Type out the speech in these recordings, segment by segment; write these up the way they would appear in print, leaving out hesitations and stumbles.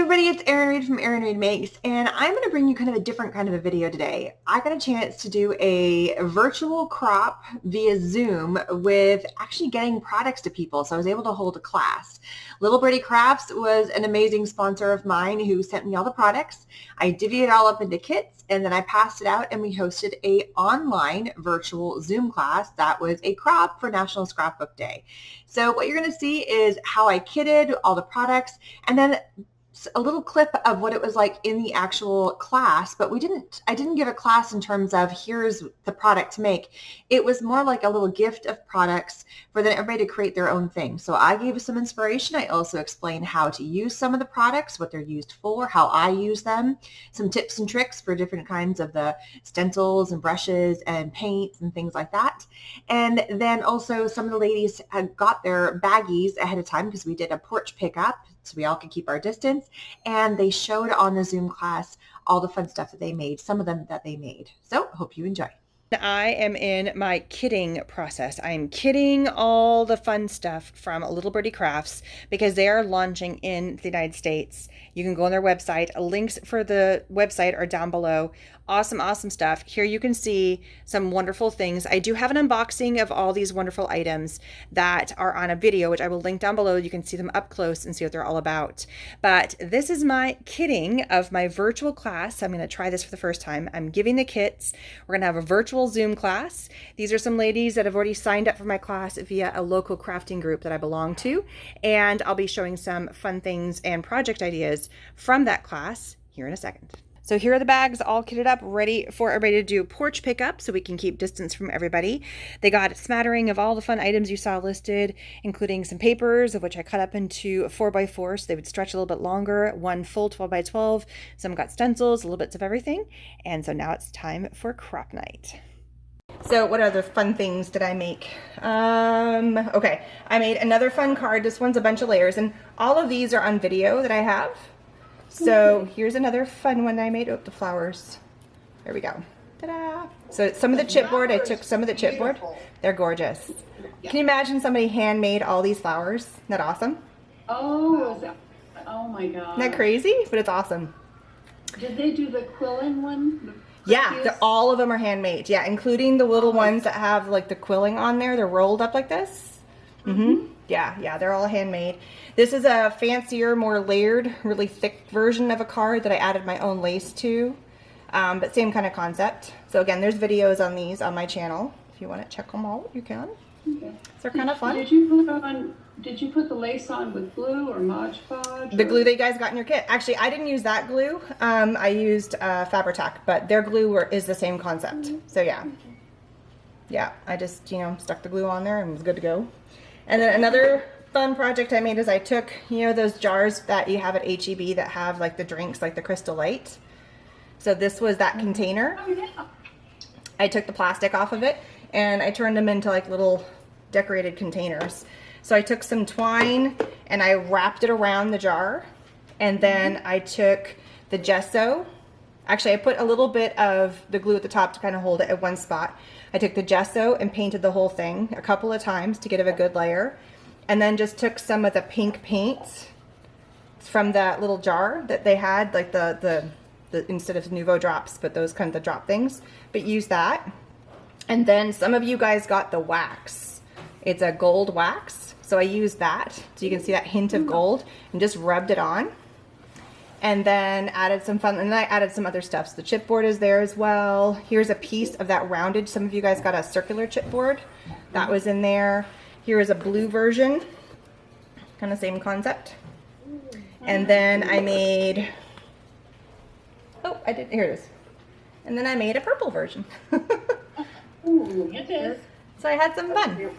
everybody, it's Erin Reed from Erin Reed Makes, and I'm going to bring you kind of a different kind of a video today. I got a chance to do a virtual crop via Zoom with actually getting products to people, so I was able to hold a class. Little Birdie Crafts was an amazing sponsor of mine who sent me all the products. I divvied it all up into kits, and then I passed it out, and we hosted a online virtual Zoom class that was a crop for National Scrapbook Day. So what you're going to see is how I kitted all the products, and then a little clip of what it was like in the actual class, but I didn't give a class in terms of here's the product to make. It was more like a little gift of products for then everybody to create their own thing. So I gave some inspiration. I also explained how to use some of the products, what they're used for, how I use them, some tips and tricks for different kinds of the stencils and brushes and paints and things like that. And then also some of the ladies had got their baggies ahead of time because we did a porch pickup so we all could keep our distance, and they showed on the Zoom class all the fun stuff that they made, some of them that they made. So hope you enjoy. I am in my kitting process. I'm kitting all the fun stuff from Little Birdie Crafts because they are launching in the United States. You can go on their website. Links for the website are down below. Awesome, awesome stuff. Here you can see some wonderful things. I do have an unboxing of all these wonderful items that are on a video, which I will link down below. You can see them up close and see what they're all about. But this is my kitting of my virtual class. I'm going to try this for the first time. I'm giving the kits. We're going to have a virtual Zoom class. These are some ladies that have already signed up for my class via a local crafting group that I belong to. And I'll be showing some fun things and project ideas from that class here in a second. So here are the bags all kitted up, ready for everybody to do porch pickup so we can keep distance from everybody. They got a smattering of all the fun items you saw listed, including some papers, of which I cut up into 4x4 so they would stretch a little bit longer, one full 12x12. Some got stencils, little bits of everything. And so now it's time for crop night. So what other fun things did I make? Okay, I made another fun card. This one's a bunch of layers, and all of these are on video that I have. So here's another fun one that I made. Oh, the flowers. There we go. Ta-da! So some of the chipboard, I took some of the chipboard. They're gorgeous. Can you imagine somebody handmade all these flowers? Isn't that awesome? Oh, oh my God. Isn't that crazy? But it's awesome. Did they do the quilling one? Yeah, all of them are handmade. Yeah, including the little ones that have like the quilling on there. They're rolled up like this. Yeah, they're all handmade. This is a fancier, more layered, really thick version of a card that I added my own lace to, but same kind of concept. So again, there's videos on these on my channel. If you want to check them out, you can. Okay. So they're kind of fun. Did you put the lace on with glue or Mod Podge? The glue that you guys got in your kit. Actually, I didn't use that glue. I used Fabri-Tac, but their glue is the same concept. So yeah, I just stuck the glue on there and was good to go. And then another fun project I made is I took, those jars that you have at HEB that have like the drinks, like the Crystal Light. So this was that container. Oh, yeah. I took the plastic off of it and I turned them into like little decorated containers. So I took some twine and I wrapped it around the jar, and then I took the gesso. Actually, I put a little bit of the glue at the top to kind of hold it at one spot. I took the gesso and painted the whole thing a couple of times to get a good layer, and then just took some of the pink paint from that little jar that they had, like the instead of Nouveau drops, but those kind of the drop things, but use that. And then some of you guys got the wax. It's a gold wax, so I used that so you can see that hint of gold and just rubbed it on. And then added some fun, and then I added some other stuff. So the chipboard is there as well. Here's a piece of that rounded. Some of you guys got a circular chipboard. That was in there. Here is a blue version. Kind of same concept. And then I made, here it is. And then I made a purple version. Ooh, it is. So I had some fun.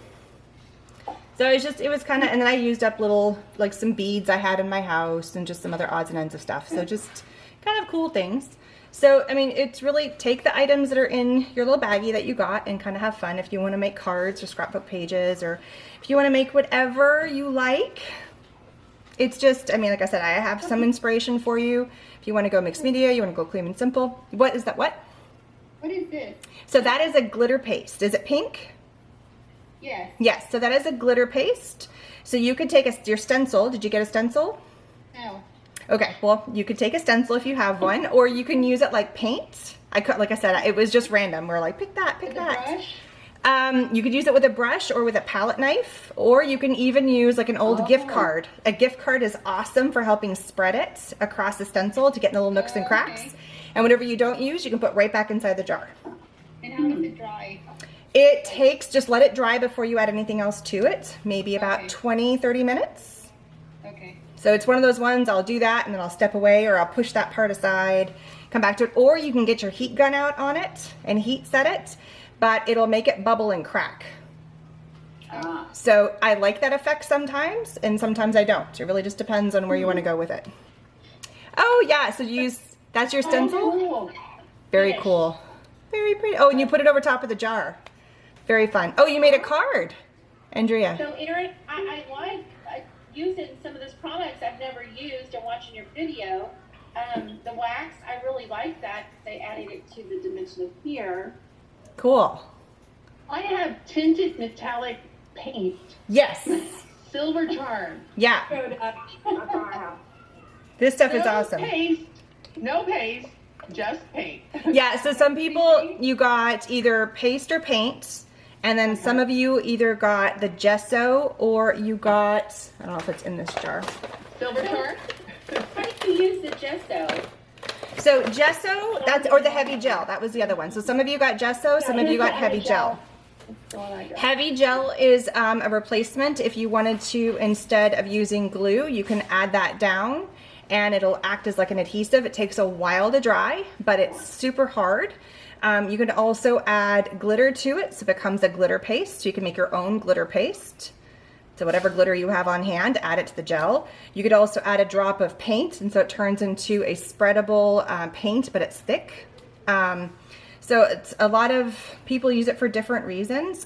So it was kind of, and then I used up little, like some beads I had in my house and just some other odds and ends of stuff. So just kind of cool things. So, I mean, it's really take the items that are in your little baggie that you got and kind of have fun if you want to make cards or scrapbook pages, or if you want to make whatever you like. It's just, I mean, like I said, I have some inspiration for you. If you want to go mixed media, you want to go clean and simple. What is that? What? What is this? So that is a glitter paste. Is it pink? Yes. Yes, so that is a glitter paste. So you could take your stencil. Did you get a stencil? No. Okay, well, you could take a stencil if you have one, or you can use it like paint. Like I said, it was just random. We're like, pick that, pick that. Brush? You could use it with a brush or with a palette knife, or you can even use like an old gift card. A gift card is awesome for helping spread it across the stencil to get in the little nooks and cracks. Okay. And whatever you don't use, you can put right back inside the jar. And how does it dry? It takes, just let it dry before you add anything else to it, maybe about 20, 30 minutes. Okay. So it's one of those ones, I'll do that and then I'll step away, or I'll push that part aside, come back to it, or you can get your heat gun out on it and heat set it, but it'll make it bubble and crack. So I like that effect sometimes, and sometimes I don't. It really just depends on where you want to go with it. Oh yeah, so you use, that's your stencil? Oh, cool. Very cool. Very pretty. Oh, and you put it over top of the jar. Very fun. Oh, you made a card, Andrea. So Erin, I like using some of those products I've never used and watching your video. The wax, I really like that. They added it to the dimension of here. Cool. I have tinted metallic paint. Yes. Silver charm. Yeah. This stuff is awesome. No paste, just paint. Yeah, so some people, you got either paste or paint, and then some of you either got the gesso or you got, I don't know if it's in this jar. Silver charm? How do you use the gesso? So gesso, that's, or the heavy gel, that was the other one. So some of you got gesso, some of you got heavy gel. Heavy gel is a replacement. If you wanted to, instead of using glue, you can add that down and it'll act as like an adhesive. It takes a while to dry, but it's super hard. You can also add glitter to it, so it becomes a glitter paste. So you can make your own glitter paste. So whatever glitter you have on hand, add it to the gel. You could also add a drop of paint, and so it turns into a spreadable paint, but it's thick. So it's, a lot of people use it for different reasons.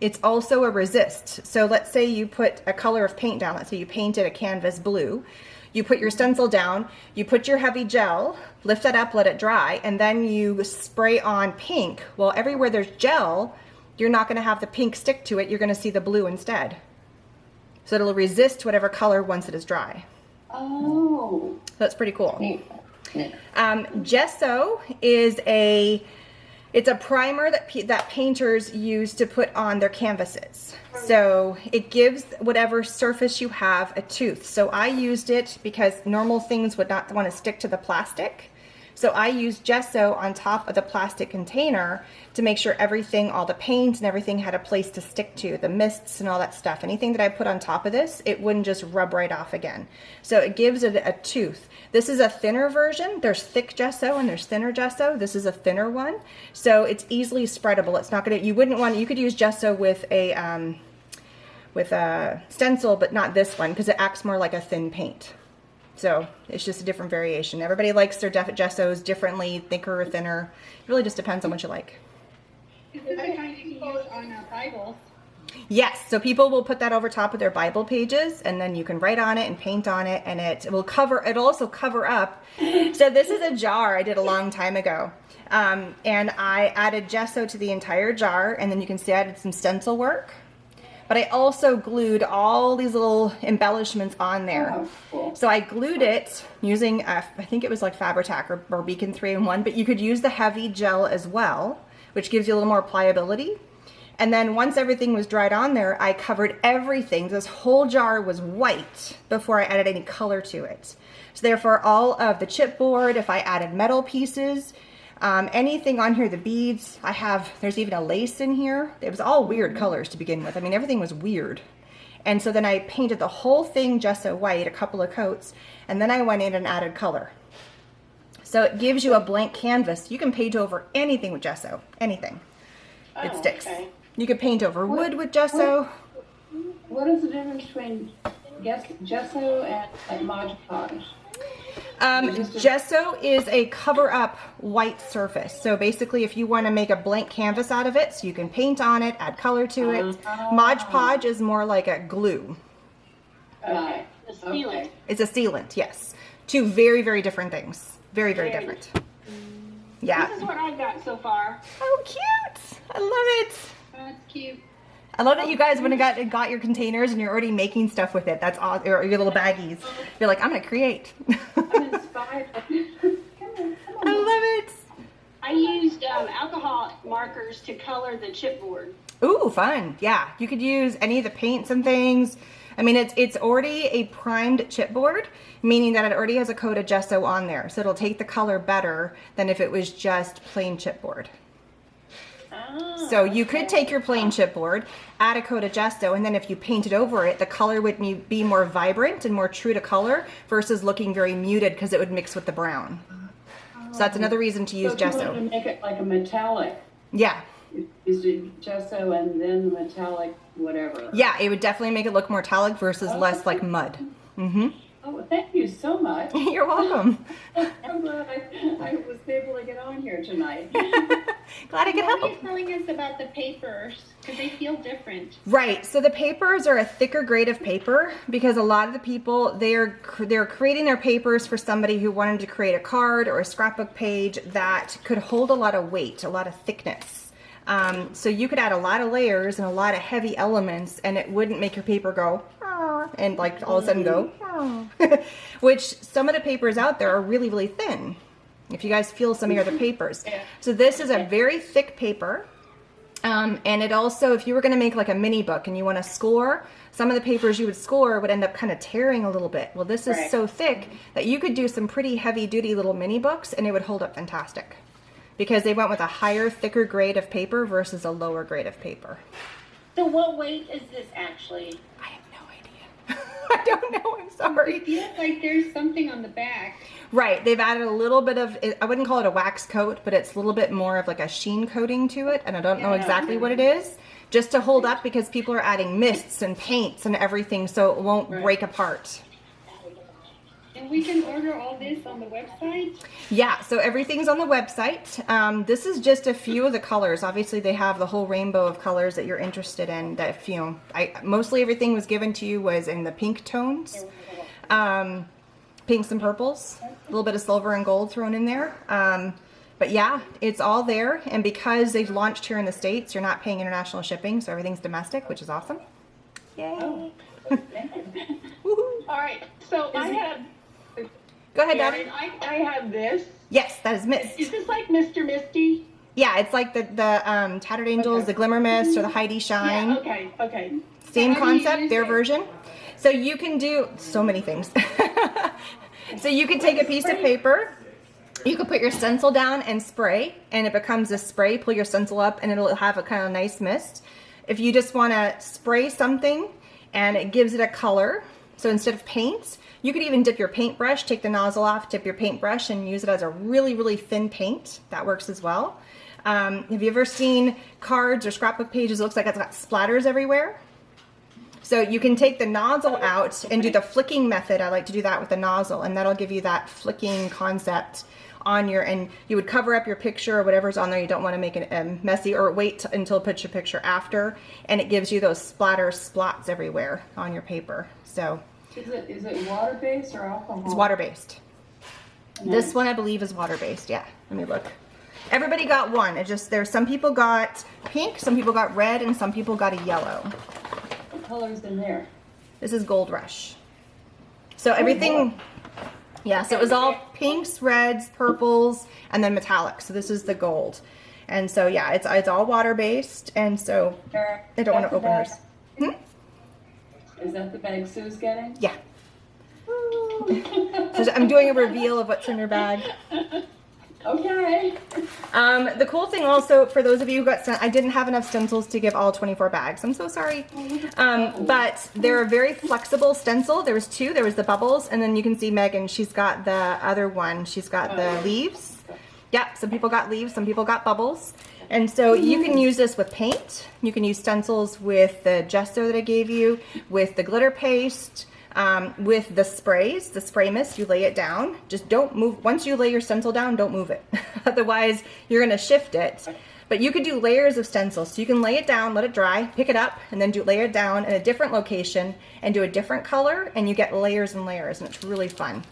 It's also a resist. So let's say you put a color of paint down. Let's say you painted a canvas blue. You put your stencil down, you put your heavy gel, lift that up, let it dry, and then you spray on pink. Well, everywhere there's gel, you're not gonna have the pink stick to it, you're gonna see the blue instead. So it'll resist whatever color once it is dry. Oh. That's pretty cool. Gesso is it's a primer that painters use to put on their canvases. So it gives whatever surface you have a tooth. So I used it because normal things would not want to stick to the plastic. So I used gesso on top of the plastic container to make sure everything, all the paint and everything had a place to stick to, the mists and all that stuff. Anything that I put on top of this, it wouldn't just rub right off again. So it gives it a tooth. This is a thinner version. There's thick gesso and there's thinner gesso. This is a thinner one. So it's easily spreadable. It's not gonna, you wouldn't want, you could use gesso with a stencil, but not this one because it acts more like a thin paint. So it's just a different variation. Everybody likes their gessos differently, thicker or thinner. It really just depends on what you like. Is this the kind you can use on Bibles? Yes, so people will put that over top of their Bible pages, and then you can write on it and paint on it, and it will cover, it'll also cover up. So this is a jar I did a long time ago. And I added gesso to the entire jar, and then you can see I added some stencil work. But I also glued all these little embellishments on there. Oh, cool. So I glued it using, I think it was like Fabri-Tac or Beacon 3-in-1, but you could use the heavy gel as well, which gives you a little more pliability. And then once everything was dried on there, I covered everything. This whole jar was white before I added any color to it. So therefore all of the chipboard, if I added metal pieces, anything on here, the beads, there's even a lace in here. It was all weird colors to begin with. I mean, everything was weird. And so then I painted the whole thing gesso white, a couple of coats, and then I went in and added color. So it gives you a blank canvas. You can paint over anything with gesso, anything. It sticks. Okay. You could paint over wood with gesso. What is the difference between gesso and Mod Podge? Gesso is a cover-up white surface. So basically, if you want to make a blank canvas out of it, so you can paint on it, add color to it. Mod Podge is more like a glue. Okay. The sealant. It's a sealant, yes. Two very, very different things. Very, very different. Yeah. This is what I've got so far. Oh, cute! I love it. That's cute. I love that you guys went and got your containers and you're already making stuff with it. That's awesome. Or your little baggies. You're like, I'm gonna create. I'm inspired. Come on. I love it. I used alcohol markers to color the chipboard. Ooh, fun. Yeah, you could use any of the paints and things. I mean, it's already a primed chipboard, meaning that it already has a coat of gesso on there. So it'll take the color better than if it was just plain chipboard. So you could take your plain chipboard, add a coat of gesso, and then if you painted over it, the color would be more vibrant and more true to color versus looking very muted because it would mix with the brown. So that's another reason to use gesso. So to make it like a metallic. Yeah. Is it gesso and then metallic whatever? Yeah, it would definitely make it look more metallic versus less like mud. Mm-hmm. Oh, well, thank you so much. You're welcome. I'm glad I was able to get on here tonight. Glad I could help. What are you telling us about the papers? Because they feel different. Right. So the papers are a thicker grade of paper because a lot of the people, they're creating their papers for somebody who wanted to create a card or a scrapbook page that could hold a lot of weight, a lot of thickness. So you could add a lot of layers and a lot of heavy elements and it wouldn't make your paper go and like all of a sudden go which some of the papers out there are really, really thin. If you guys feel some of your other papers. So this is a very thick paper. And it also, if you were going to make like a mini book and you want to score, some of the papers you would score would end up kind of tearing a little bit. Well, this is so thick that you could do some pretty heavy duty little mini books and it would hold up fantastic. Because they went with a higher, thicker grade of paper versus a lower grade of paper. So what weight is this actually? I have no idea. I don't know, I'm sorry. It feels like there's something on the back. Right, they've added a little bit of, I wouldn't call it a wax coat, but it's a little bit more of like a sheen coating to it, and I don't know exactly what it is, just to hold up because people are adding mists and paints and everything so it won't break apart. And we can order all this on the website? Yeah, so everything's on the website. This is just a few of the colors. Obviously, they have the whole rainbow of colors that you're interested in. That if you know, mostly everything was given to you was in the pink tones, pinks and purples, a little bit of silver and gold thrown in there. But yeah, it's all there. And because they've launched here in the States, you're not paying international shipping, so everything's domestic, which is awesome. Yay! Oh. All right, so I have. Go ahead, Daddy. I have this. Yes, that is Mist. Is this like Mr. Misty? Yeah, it's like the Tattered Angels, the Glimmer Mist, or the Heidi Shine. Yeah, okay. Same How do you concept, use their it? version. So you can do so many things. So you can take a piece of paper, you can put your stencil down and spray, and it becomes a spray. Pull your stencil up and it'll have a kind of nice mist. If you just want to spray something and it gives it a color, so instead of paint, you could even dip your paintbrush, take the nozzle off, dip your paintbrush, and use it as a really, really thin paint. That works as well. Have you ever seen cards or scrapbook pages? It looks like it's got splatters everywhere. So you can take the nozzle out and do the flicking method. I like to do that with the nozzle, and that'll give you that flicking concept on your, and you would cover up your picture or whatever's on there. You don't want to make it messy, or wait until put your picture after, and it gives you those splatter splots everywhere on your paper. So Is it water-based or alcohol? it's water-based. Nice. This one I believe is water-based. Yeah, let me look. Everybody got one. It just, there's some people got pink, some people got red, and some people got a yellow. What color's in there? This is Gold Rush. So everything, yeah, so it was all pinks, reds, purples, and then metallic. So this is the gold. And so, yeah, it's all water-based, and so I don't want to open hers. Is that the bag Sue's getting? Yeah. So I'm doing a reveal of what's in your bag. Okay. The cool thing also, for those of you who got sent, I didn't have enough stencils to give all 24 bags. I'm so sorry. But they're a very flexible stencil. There was two. There was the bubbles, and then you can see Megan, she's got the other one. She's got the leaves. Yeah, some people got leaves, some people got bubbles. And so you can use this with paint. You can use stencils with the gesso that I gave you, with the glitter paste, with the sprays, the spray mist. You lay it down. Just don't move. Once you lay your stencil down, don't move it. Otherwise, you're going to shift it. But you could do layers of stencils. So you can lay it down, let it dry, pick it up, and then lay it down in a different location and do a different color, and you get layers and layers, and it's really fun.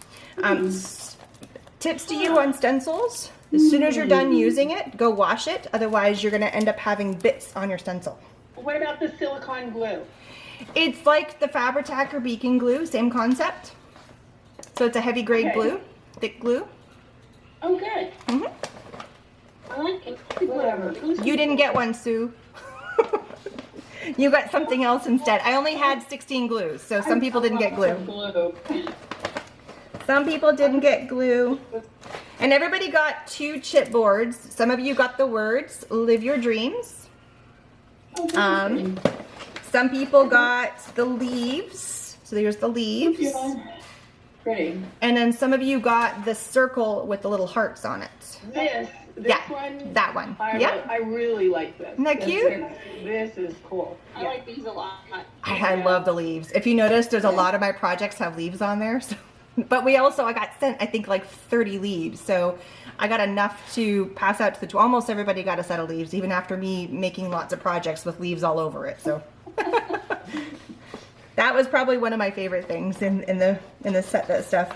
Tips to you on stencils. As soon as you're done using it, go wash it. Otherwise, you're going to end up having bits on your stencil. What about the silicone glue? It's like the Fabri-Tac or Beacon glue, same concept. So it's a heavy grade glue, thick glue. Oh, good. Mm-hmm. I like it. Whatever. You didn't get one, Sue. You got something else instead. I only had 16 glues, so some people didn't get glue. Some people didn't get glue. And everybody got 2 chipboards. Some of you got the words, Live Your Dreams. Some people got the leaves. So there's the leaves. Pretty. And then some of you got the circle with the little hearts on it. This one? That one. I really like this. Isn't that cute? This is cool. I like these a lot. I love the leaves. If you notice, there's a lot of my projects have leaves on there. So, but I got sent, I think, like 30 leaves. So I got enough to pass out to almost everybody got a set of leaves, even after me making lots of projects with leaves all over it. So that was probably one of my favorite things in the set, that stuff.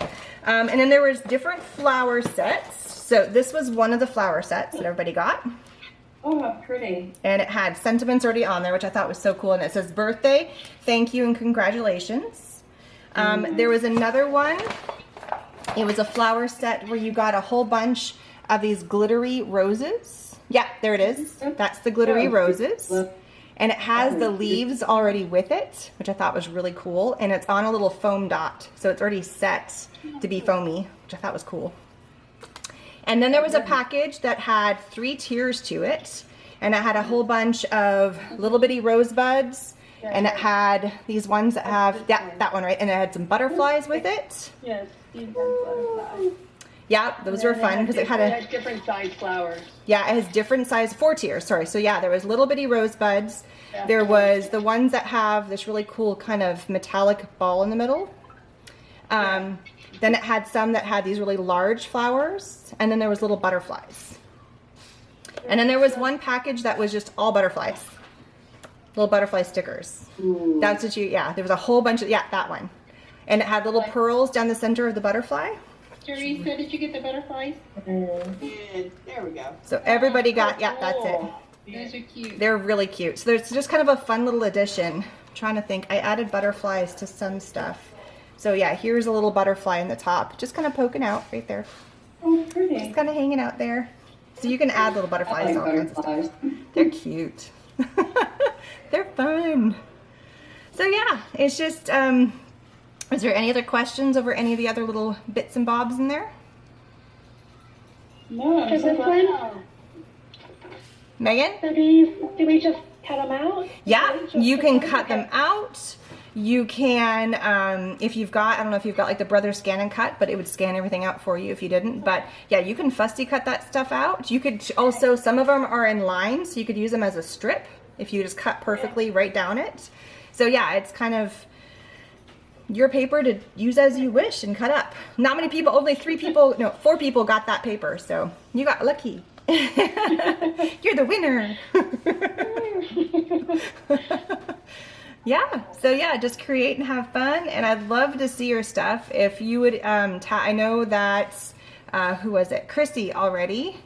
And then there was different flower sets. So this was one of the flower sets that everybody got. Oh, how pretty. And it had sentiments already on there, which I thought was so cool. And it says birthday, thank you, and congratulations. There was another one. It was a flower set where you got a whole bunch of these glittery roses. Yeah, there it is. That's the glittery roses. And it has the leaves already with it, which I thought was really cool. And it's on a little foam dot. So it's already set to be foamy, which I thought was cool. And then there was a package that had 3 tiers to it. And it had a whole bunch of little bitty rosebuds. And it had these ones that have, that one, right? And it had some butterflies with it. Yes, these butterflies. Yeah, those were fun because it had different size flowers. Yeah, it has different size, 4 tiers, sorry. So yeah, there was little bitty rosebuds. There was the ones that have this really cool kind of metallic ball in the middle. Then it had some that had these really large flowers, and then there was little butterflies. And then there was one package that was just all butterflies. Little butterfly stickers. Ooh. That's what there was a whole bunch of, that one. And it had little pearls down the center of the butterfly. Teresa, did you get the butterflies? There we go. So everybody got, that's it. Those are cute. They're really cute. So there's just kind of a fun little addition. I'm trying to think. I added butterflies to some stuff. So yeah, here's a little butterfly in the top, just kind of poking out right there. Oh, pretty. Just kind of hanging out there. So you can add little butterflies. I like butterflies. They're cute. They're fun. So yeah, it's just, is there any other questions over any of the other little bits and bobs in there? No, Does this one? Megan? So do we just cut them out? Yeah, you can cut them out. You can, if you've got, I don't know if you've got like the Brother Scan and Cut, but it would scan everything out for you if you didn't. But yeah, you can fussy cut that stuff out. You could also, some of them are in lines, so you could use them as a strip if you just cut perfectly right down it. So yeah, it's kind of your paper to use as you wish and cut up. Not many people, only 4 people got that paper, so you got lucky. You're the winner. Yeah, so yeah, just create and have fun, and I'd love to see your stuff. If you would, I know that, who was it? Chrissy already.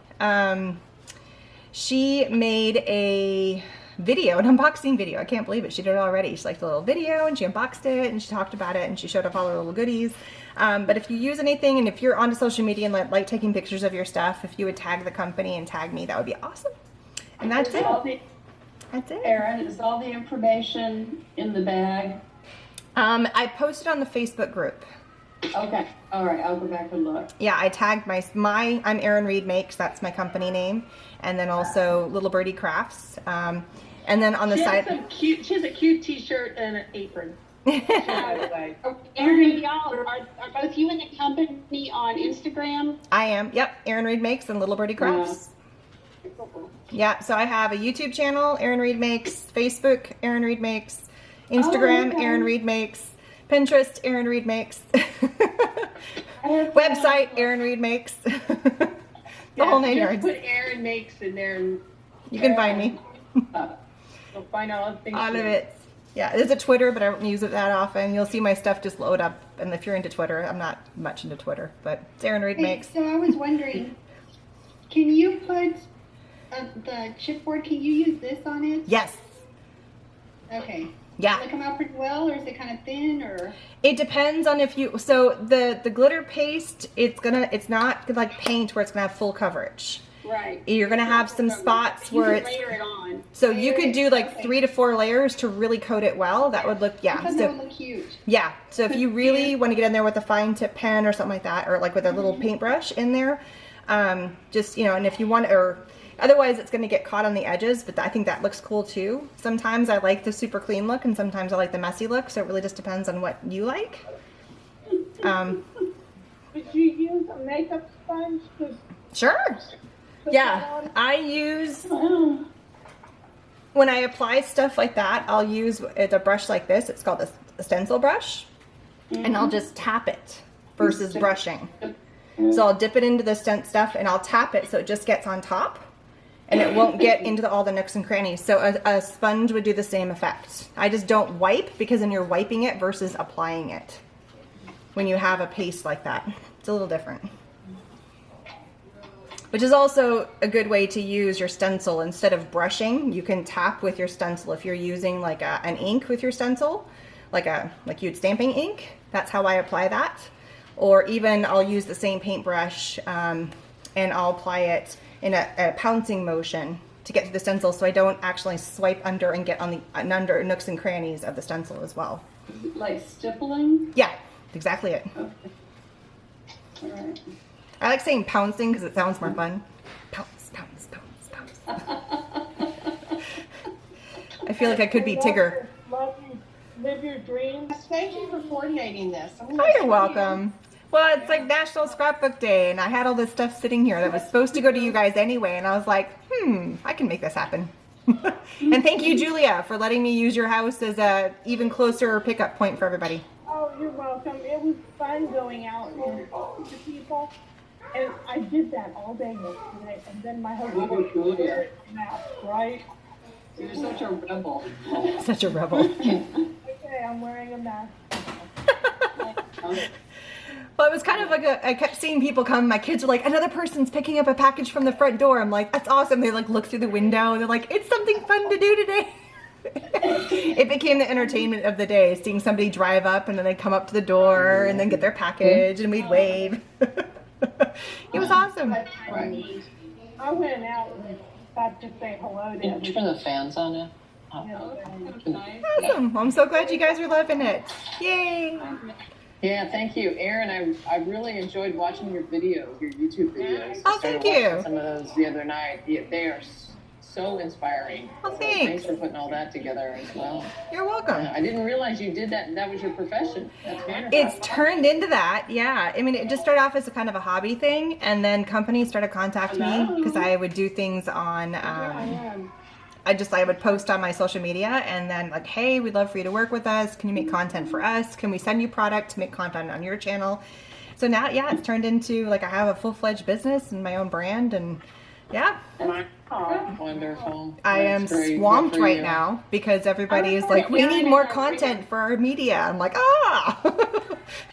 She made a video, an unboxing video. I can't believe it. She did it already. She liked the little video, and she unboxed it, and she talked about it, and she showed off all her little goodies. But if you use anything, and if you're onto social media and like taking pictures of your stuff, if you would tag the company and tag me, that would be awesome. And that's it. That's it. Erin, is all the information in the bag? I posted on the Facebook group. Okay, all right, I'll go back and look. Yeah, I tagged I'm Erin Reed Makes, that's my company name, and then also Little Birdie Crafts. And then on the side, she has a cute T-shirt and an apron. Erin, y'all, are both you and the company on Instagram? I am. Yep, Erin Reed Makes and Little Birdie Crafts. Yeah, so I have a YouTube channel, Erin Reed Makes, Facebook, Erin Reed Makes, Instagram, Erin Reed Makes, Pinterest, Erin Reed Makes, website, Erin Reed Makes, the whole 9 yards. Put Erin Makes in there, and you can find me. You'll find all the things. All of it. Yeah, there's a Twitter, but I don't use it that often. You'll see my stuff just load up, and if you're into Twitter, I'm not much into Twitter, but it's Erin Reed Makes. So I was wondering, can you put the chipboard, can you use this on it? Yes. Okay. Yeah. Does it come out pretty well, or is it kind of thin, or? It depends on if you, so the glitter paste, it's not like paint where it's gonna have full coverage. Right. You're gonna have some spots where You it's, can layer it on. so you could do like Okay. 3 to 4 layers to really coat it well. That would look, yeah. I thought that would look cute. Yeah, so if you really want to get in there with a fine tip pen or something like that, or like with a little paintbrush in there, just, you know, and if you want, or otherwise it's going to get caught on the edges, but I think that looks cool too. Sometimes I like the super clean look and sometimes I like the messy look, so it really just depends on what you like. Would you use a makeup sponge? Sure. Yeah, I use, when I apply stuff like that, I'll use a brush like this. It's called a stencil brush, and I'll just tap it versus brushing. So I'll dip it into the stent stuff and I'll tap it so it just gets on top and it won't get into all the nooks and crannies. So a sponge would do the same effect. I just don't wipe, because then you're wiping it versus applying it when you have a paste like that. It's a little different. Which is also a good way to use your stencil. Instead of brushing, you can tap with your stencil. If you're using like an ink with your stencil, like you'd stamping ink, that's how I apply that. Or even I'll use the same paintbrush and I'll apply it in a pouncing motion to get to the stencil, so I don't actually swipe under and get on the under nooks and crannies of the stencil as well. Like stippling? Yeah, exactly it. Okay. All right. I like saying pouncing because it sounds more fun. Pounce, pounce, pounce, pounce. I feel like I could be Tigger. Love you. Live your dreams. Thank you for coordinating this. Oh, you're welcome. Well, it's like National Scrapbook Day, and I had all this stuff sitting here that was supposed to go to you guys anyway, and I was like, I can make this happen. And thank you, Julia, for letting me use your house as a even closer pickup point for everybody. Oh, you're welcome. It was fun going out and talking to people. And I did that all day yesterday. And then my husband was there now, right? You're such a rebel. Such a rebel. Okay, I'm wearing a mask. Well, it was kind of like I kept seeing people come. My kids were like, another person's picking up a package from the front door. I'm like, that's awesome. They like look through the window. They're like, it's something fun to do today. It became the entertainment of the day, seeing somebody drive up and then they come up to the door and then get their package and we'd wave. It was awesome. Right. I went out and got to say hello to Turn everybody. the fans on it. Awesome. Well, I'm so glad you guys are loving it. Yay. Yeah, thank you, Erin. I really enjoyed watching your videos, your YouTube videos. Oh, I started thank you. watching some of those the other night. Yeah, they are so inspiring. Oh, So thanks. thanks for putting all that together as well. You're welcome. I didn't realize you did that. That was your profession. That's wonderful. It's turned into that, yeah. I mean, it just started off as a kind of a hobby thing, and then companies started contacting me because I would do things on, I would post on my social media, and then like, hey, we'd love for you to work with us. Can you make content for us? Can we send you product to make content on your channel? So now, yeah, it's turned into like I have a full-fledged business and my own brand, and yeah. Wonderful. I am That's great. Good swamped for right you. now because everybody is like, we need more content for our media. I'm like,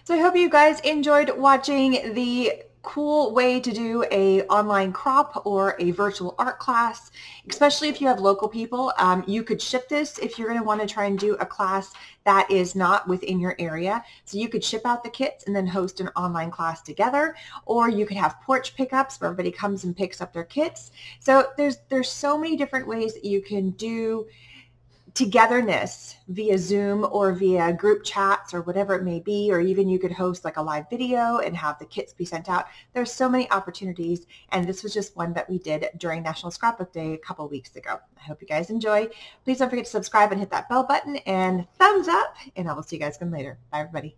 So I hope you guys enjoyed watching the cool way to do a online crop or a virtual art class, especially if you have local people. You could ship this if you're going to want to try and do a class that is not within your area. So you could ship out the kits and then host an online class together, or you could have porch pickups where everybody comes and picks up their kits. So there's so many different ways that you can do togetherness via Zoom or via group chats or whatever it may be, or even you could host like a live video and have the kits be sent out. There's so many opportunities, and this was just one that we did during National Scrapbook Day a couple weeks ago. I hope you guys enjoy. Please don't forget to subscribe and hit that bell button and thumbs up, and I will see you guys again later. Bye, everybody.